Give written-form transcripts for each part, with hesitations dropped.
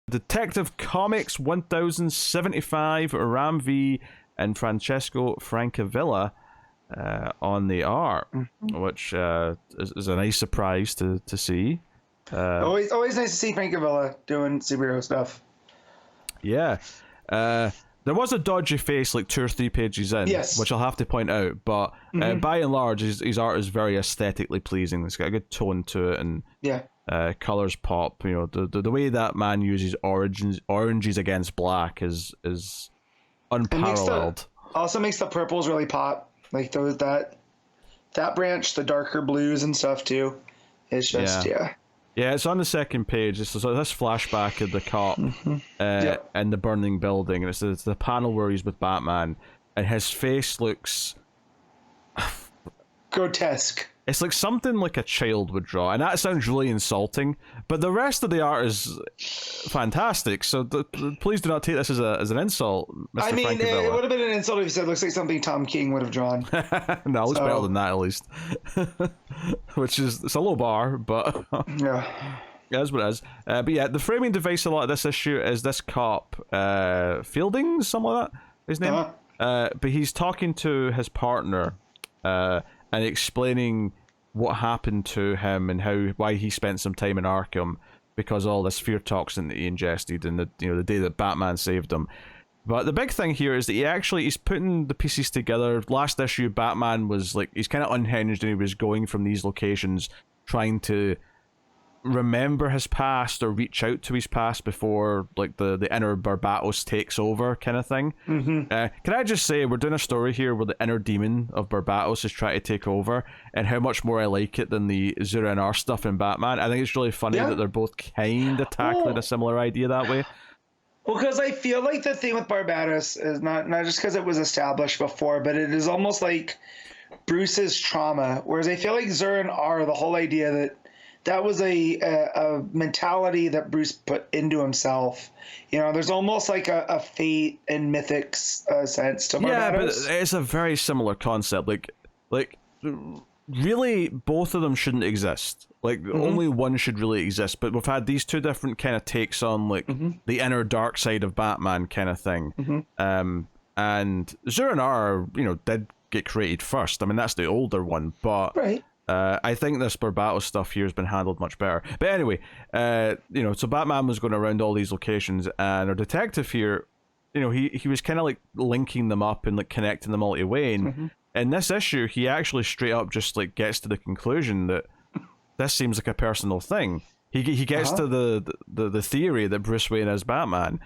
Detective Comics 1075, Ram V and Francesco Francavilla on the art, which is a nice surprise to see. Always nice to see Francavilla doing superhero stuff. Yeah. There was a dodgy face like 2 or 3 pages in, yes, which I'll have to point out, but by and large, his art is very aesthetically pleasing. It's got a good tone to it, and colors pop. You know, the way that man uses oranges against black is unparalleled. Also makes the purples really pop, like those that branch, the darker blues and stuff too. It's just Yeah, it's on the second page. It's this flashback of the cop in the burning building, and it's the panel where he's with Batman, and his face looks grotesque. It's like something like a child would draw, and that sounds really insulting, but the rest of the art is fantastic, so please do not take this as an insult, Mr. I mean, Francavilla. It would have been an insult if you said it looks like something Tom King would have drawn. No, it looks better than that, at least. Which is, it's a low bar, but yeah. It is what it is. But yeah, the framing device a lot of this issue is this cop, Fielding, something like that, his name? But he's talking to his partner, and explaining what happened to him and why he spent some time in Arkham because all this fear toxin that he ingested and the day that Batman saved him. But the big thing here is that he's putting the pieces together. Last issue, Batman was like, he's kind of unhinged, and he was going from these locations trying to remember his past or reach out to his past before like the inner Barbatos takes over kind of thing. Can I just say, we're doing a story here where the inner demon of Barbatos is trying to take over, and how much more I like it than the Zura and R stuff in Batman. I think it's really funny that they're both kind of tackling a similar idea that way. Well, because I feel like the thing with Barbatos is not just because it was established before, but it is almost like Bruce's trauma, whereas I feel like Zura and R, the whole idea that was a mentality that Bruce put into himself. You know, there's almost like a fate and mythics sense to Barbatos. Yeah, but it's a very similar concept. Like really, both of them shouldn't exist. Like, only one should really exist. But we've had these two different kind of takes on, like, the inner dark side of Batman kind of thing. And Zura and R, did get created first. I mean, that's the older one, but... Right. I think this Barbatos stuff here has been handled much better. But anyway, so Batman was going around all these locations, and our detective here, he was kind of like linking them up and like connecting them all to Wayne. In this issue, he actually straight up just like gets to the conclusion that this seems like a personal thing. He gets to the theory that Bruce Wayne is Batman,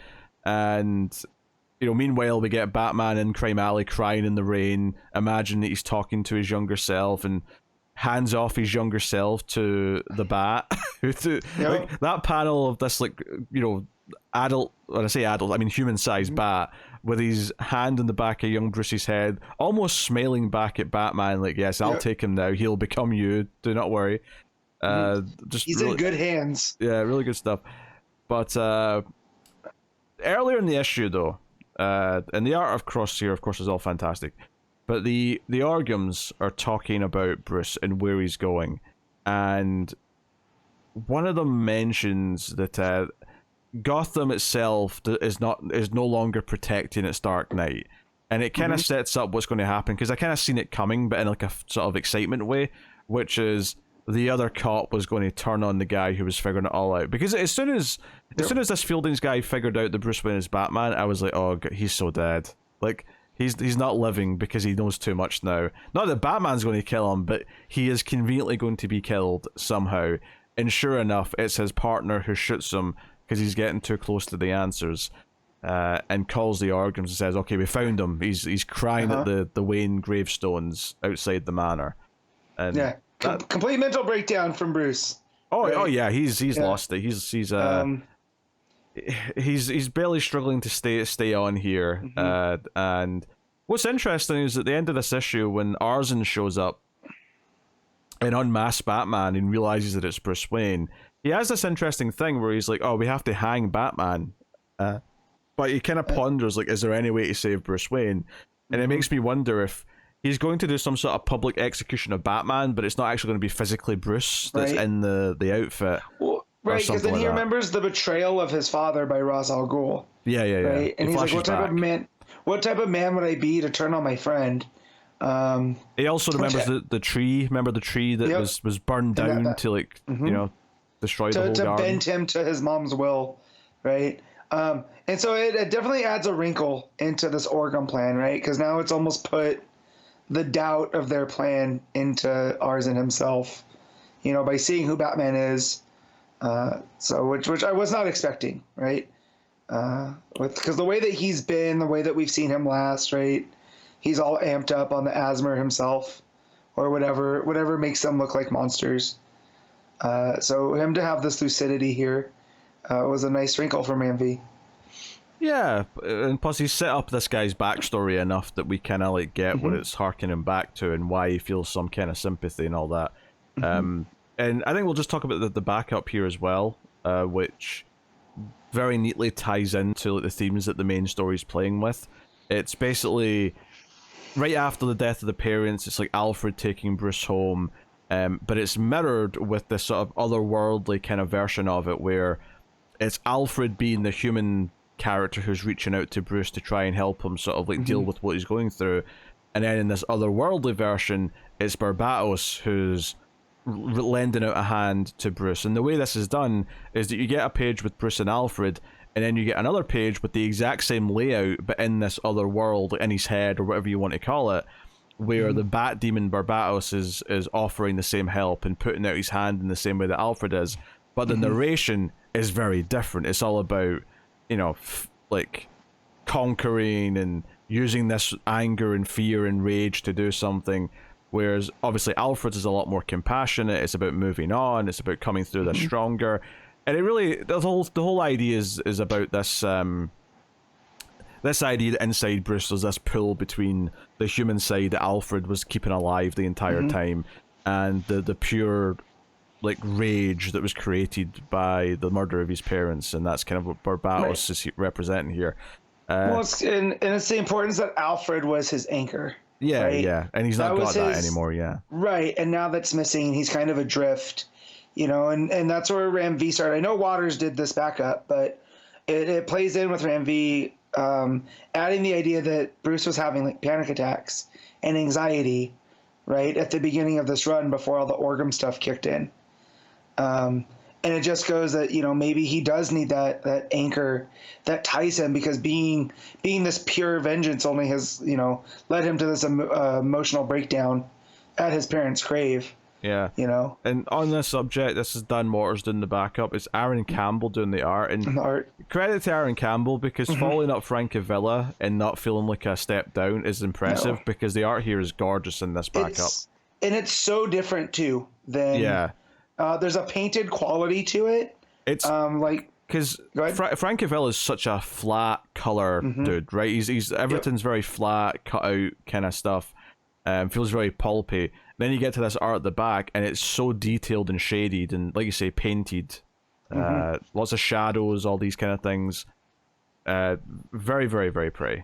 and meanwhile we get Batman in Crime Alley crying in the rain, imagine that he's talking to his younger self and hands off his younger self to the Bat. Like, that panel of this, like, adult, when I say adult, I mean human-sized Bat, with his hand in the back of young Bruce's head, almost smiling back at Batman, like, yes, I'll take him now, he'll become you, do not worry. He's really, in good hands. Yeah, really good stuff. But earlier in the issue, though, and the art of Cross here, of course, is all fantastic, but the Orgums are talking about Bruce and where he's going, and one of them mentions that Gotham itself is no longer protecting its Dark Knight, and it kind of sets up what's going to happen, because I kind of seen it coming, but in like a sort of excitement way, which is the other cop was going to turn on the guy who was figuring it all out, because as soon as this Fieldings guy figured out that Bruce Wayne is Batman, I was like, oh, he's so dead. Like, he's not living because he knows too much now. Not that Batman's going to kill him, but he is conveniently going to be killed somehow. And sure enough, it's his partner who shoots him because he's getting too close to the answers, and calls the Orgums and says, okay, we found him. He's crying at the Wayne gravestones outside the manor. And complete mental breakdown from Bruce. Oh yeah, he's lost it. He's barely struggling to stay on here. And what's interesting is at the end of this issue, when Arzen shows up and unmasks Batman and realizes that it's Bruce Wayne, he has this interesting thing where he's like, oh, we have to hang Batman. But he kind of ponders, like, is there any way to save Bruce Wayne? And it makes me wonder if he's going to do some sort of public execution of Batman, but it's not actually going to be physically Bruce that's in the outfit. Right, because then like he that. remembers the betrayal of his father by Ra's al Ghul. Yeah, yeah, yeah. Right, and He he's like, flashes "What type back. of man? What type of man would I be to turn on my friend?" He also remembers the tree. Remember the tree that Yep. was burned And down that to like destroy the whole to garden. bend him to his mom's will, right? And so it definitely adds a wrinkle into this Orgum plan, right? Because now it's almost put the doubt of their plan into Arzen himself, by seeing who Batman is. So which I was not expecting, right? Because the way that he's been, the way that we've seen him last, right? He's all amped up on the asthma himself, or whatever makes them look like monsters. So him to have this lucidity here was a nice wrinkle for Manvi. Yeah, and plus he's set up this guy's backstory enough that we kind of like get what it's harkening back to and why he feels some kind of sympathy and all that. And I think we'll just talk about the backup here as well, which very neatly ties into like the themes that the main story's playing with. It's basically right after the death of the parents. It's like Alfred taking Bruce home, but it's mirrored with this sort of otherworldly kind of version of it where it's Alfred being the human character who's reaching out to Bruce to try and help him sort of like deal with what he's going through, and then in this otherworldly version it's Barbatos who's lending out a hand to Bruce. And the way this is done is that you get a page with Bruce and Alfred, and then you get another page with the exact same layout but in this other world, in his head or whatever you want to call it, where the Bat Demon Barbatos is offering the same help and putting out his hand in the same way that Alfred is, but the narration is very different. It's all about like conquering and using this anger and fear and rage to do something, whereas obviously Alfred's is a lot more compassionate. It's about moving on, it's about coming through this stronger. And it really, the whole idea is about this this idea that inside Bruce there's this pull between the human side that Alfred was keeping alive the entire time and the pure like rage that was created by the murder of his parents, and that's kind of what Barbatos is representing here. Well, it's the importance that Alfred was his anchor. Yeah, right? yeah, and he's not got that anymore. Yeah, right, and now that's missing. He's kind of adrift, and that's where Ram V started. I know Waters did this backup, but it plays in with Ram V, adding the idea that Bruce was having like panic attacks and anxiety, right, at the beginning of this run before all the Orgum stuff kicked in. And it just goes that maybe he does need that anchor that ties him, because being this pure vengeance only has led him to this emotional breakdown at his parents' grave. Yeah. And on this subject, this is Dan Waters doing the backup. It's Aaron Campbell doing the art. And the art. Credit to Aaron Campbell, because following up Francavilla and not feeling like a step down is impressive, because the art here is gorgeous in this backup. It's so different too than there's a painted quality to it. It's because Francavilla is such a flat color dude, right? He's everything's very flat, cut out kind of stuff. Feels very pulpy. Then you get to this art at the back, and it's so detailed and shaded, and like you say, painted. Lots of shadows, all these kind of things. Very, very, very pretty.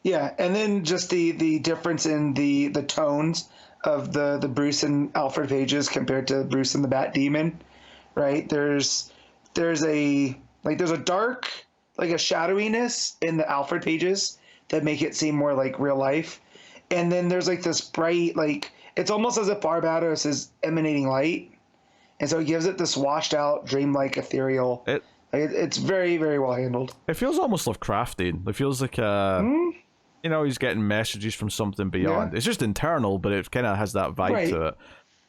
Yeah, and then just the difference in the tones of the Bruce and Alfred pages compared to Bruce and the Bat Demon, right? There's a dark, like a shadowiness in the Alfred pages that make it seem more like real life. And then there's like this bright, like it's almost as if Barbatos is emanating light. And so it gives it this washed out, dreamlike, ethereal. It's very, very well handled. It feels almost Lovecraftian. It feels like he's getting messages from something beyond. It's just internal, but it kind of has that vibe to it.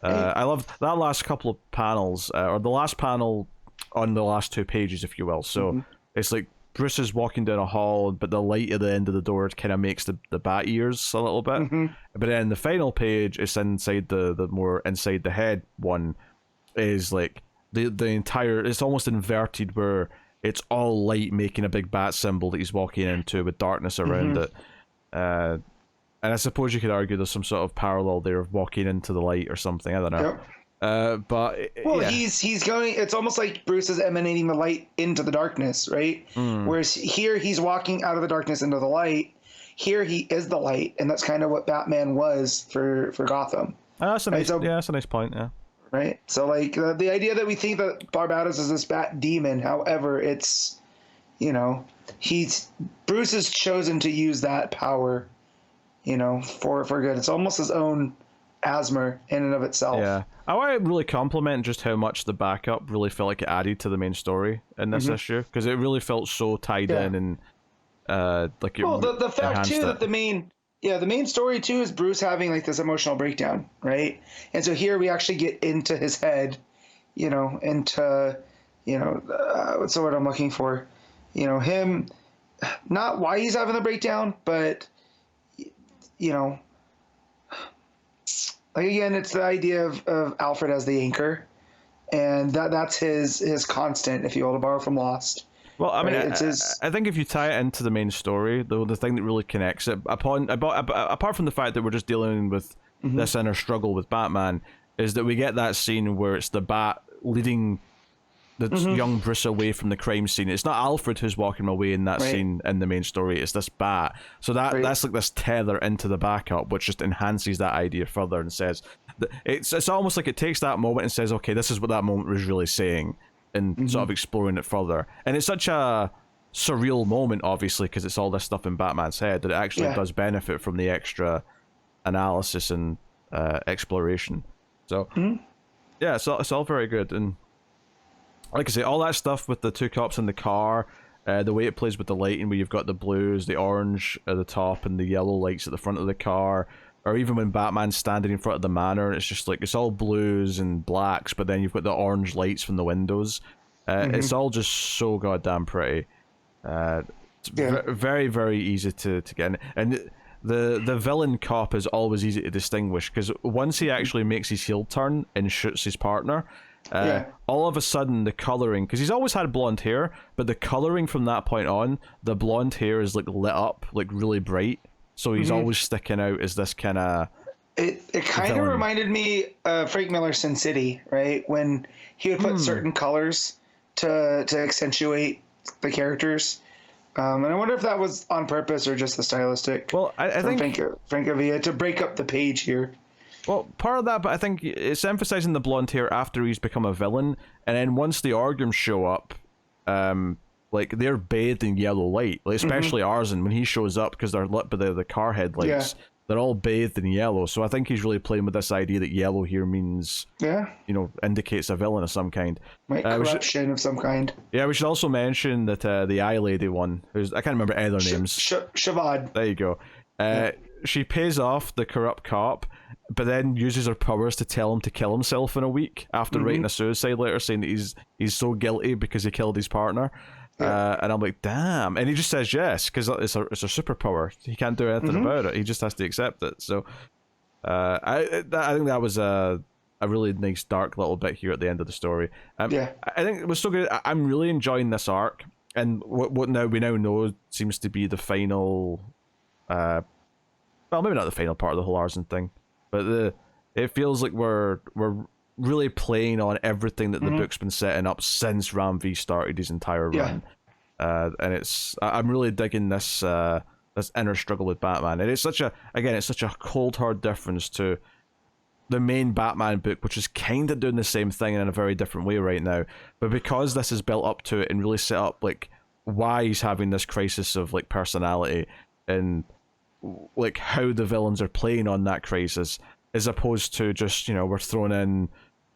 I love that last couple of panels, or the last panel on the last two pages, if you will. So it's like Bruce is walking down a hall, but the light at the end of the door kind of makes the bat ears a little bit. But then the final page is inside the more inside the head one, is like the entire, it's almost inverted where it's all light making a big bat symbol that he's walking into with darkness around it. And I suppose you could argue there's some sort of parallel there of walking into the light or something. I don't know. He's going, it's almost like Bruce is emanating the light into the darkness, right? Whereas here he's walking out of the darkness into the light. Here he is the light, and that's kind of what Batman was for Gotham. That's a nice, that's a nice point. Yeah. right? So like the idea that we think that Barbados is this bat demon, however, it's, you know, Bruce has chosen to use that power, you know, for good. It's almost his own asthma in and of itself. Yeah, I want to really compliment just how much the backup really felt like it added to the main story in this issue, because it really felt so tied in and like it. Well, the fact too that the main story too is Bruce having like this emotional breakdown, right? And so here we actually get into his head, you know, into, you know, what's the word I'm looking for? You know, him, not why he's having the breakdown, but, you know, like again, it's the idea of Alfred as the anchor, and that's his constant, if you will, to borrow from Lost. Well, I mean, right? I think if you tie it into the main story, the thing that really connects it, apart from the fact that we're just dealing with this inner struggle with Batman, is that we get that scene where it's the Bat leading the young Bruce away from the crime scene. It's not Alfred who's walking away in that scene in the main story. It's this Bat. So that's like this tether into the backup, which just enhances that idea further and says it's almost like it takes that moment and says, okay, this is what that moment was really saying, and sort of exploring it further. And it's such a surreal moment, obviously, because it's all this stuff in Batman's head, that it actually does benefit from the extra analysis and exploration. So yeah, it's all very good. And like I say, all that stuff with the two cops in the car, the way it plays with the lighting, where you've got the blues, the orange at the top, and the yellow lights at the front of the car, or even when Batman's standing in front of the manor, it's just like, it's all blues and blacks, but then you've got the orange lights from the windows. It's all just so goddamn pretty. It's very, very easy to get in. And the villain cop is always easy to distinguish, because once he actually makes his heel turn and shoots his partner, all of a sudden the coloring, because he's always had blonde hair, but the coloring from that point on, the blonde hair is like lit up like really bright, so he's always sticking out as this kind of it kind of reminded me of Frank Miller's Sin City, right, when he would put certain colors to accentuate the characters, and I wonder if that was on purpose or just a stylistic. Well, I think Francavilla to break up the page here. Well, part of that, but I think it's emphasizing the blonde hair after he's become a villain, and then once the Argums show up, like, they're bathed in yellow light, like, especially Arzen, when he shows up, because they're lit by the car headlights, they're all bathed in yellow. So I think he's really playing with this idea that yellow here means, you know, indicates a villain of some kind. Like corruption of some kind. Yeah, we should also mention that the Eye Lady one, who's, I can't remember either names. Shavad. There you go. She pays off the corrupt cop, but then uses her powers to tell him to kill himself in a week after writing a suicide letter saying that he's so guilty because he killed his partner. And I'm like, damn. And he just says yes, because it's a superpower. He can't do anything about it. He just has to accept it. So I think that was a really nice dark little bit here at the end of the story. I think it was so good. I'm really enjoying this arc, and what we now know seems to be the final, well, maybe not the final part of the whole Arzen thing, but it feels like we're really playing on everything that the book's been setting up since Ram V started his entire run. And I'm really digging this this inner struggle with Batman, and it's such a cold hard difference to the main Batman book, which is kind of doing the same thing in a very different way right now. But because this is built up to it and really set up like why he's having this crisis of like personality, and like how the villains are playing on that crisis, as opposed to just, you know, we're thrown in,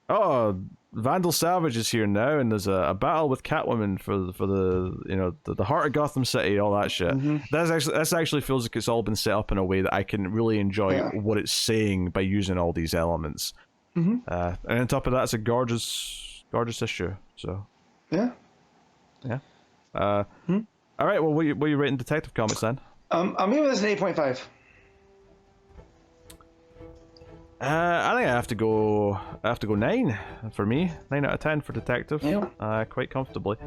oh, Vandal Savage is here now, and there's a battle with Catwoman for the you know, the heart of Gotham City, all that shit. This actually feels like it's all been set up in a way that I can really enjoy what it's saying by using all these elements. And on top of that, it's a gorgeous issue. So all right. Well, what are you rating Detective Comics then? I'm giving this an 8.5. I think I have to go 9 for me. 9 out of 10 for Detective. Quite comfortably.